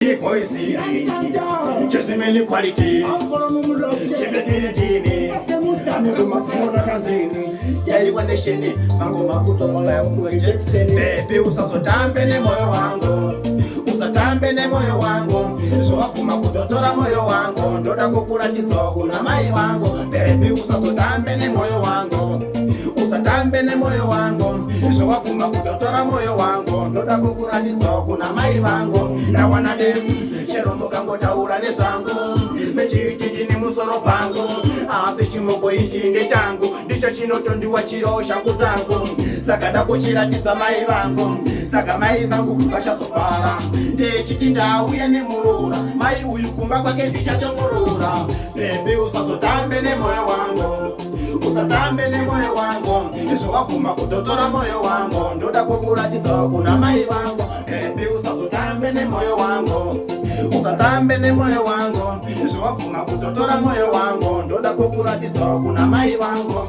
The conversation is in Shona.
Poesi, Jazzman quality, Chimney, Matsuna Kazini, Taiwa Nation, Mango Makuto Mola, Baby, usatambe nemoyo wangu, usatambe nemoyo wangu, so makutotora moyo wangu, ndoda kukula kizogo na mai wangu, baby, usatambe nemoyo wangu, usatambe nemoyo wangu, so makutotora moyo wangu, ndoda kukula kizogo na mai wangu, na wana Chero mukango taura nesangu mechiti ni musoro pangu afishimoko ichinge changu ndicho chinotondiwa chiro shangu zangu sakada kuchiratidza mai vangu saka mai vangu vachazofara ndechiti ndauya nemurura mai uyu kumba kwake ndichatomurura bebi usazotambe nemoyo wangu usatambe nemoyo wangu izvo wabvuma kutotora moyo wangu ndoda kukuratidza kuna mai vangu bebi usazotambe nemoyo wangu usatambe nemoyo wangu izvo wabvuma kutotora moyo wangu ndoda kukuratidza kuna mai vangu.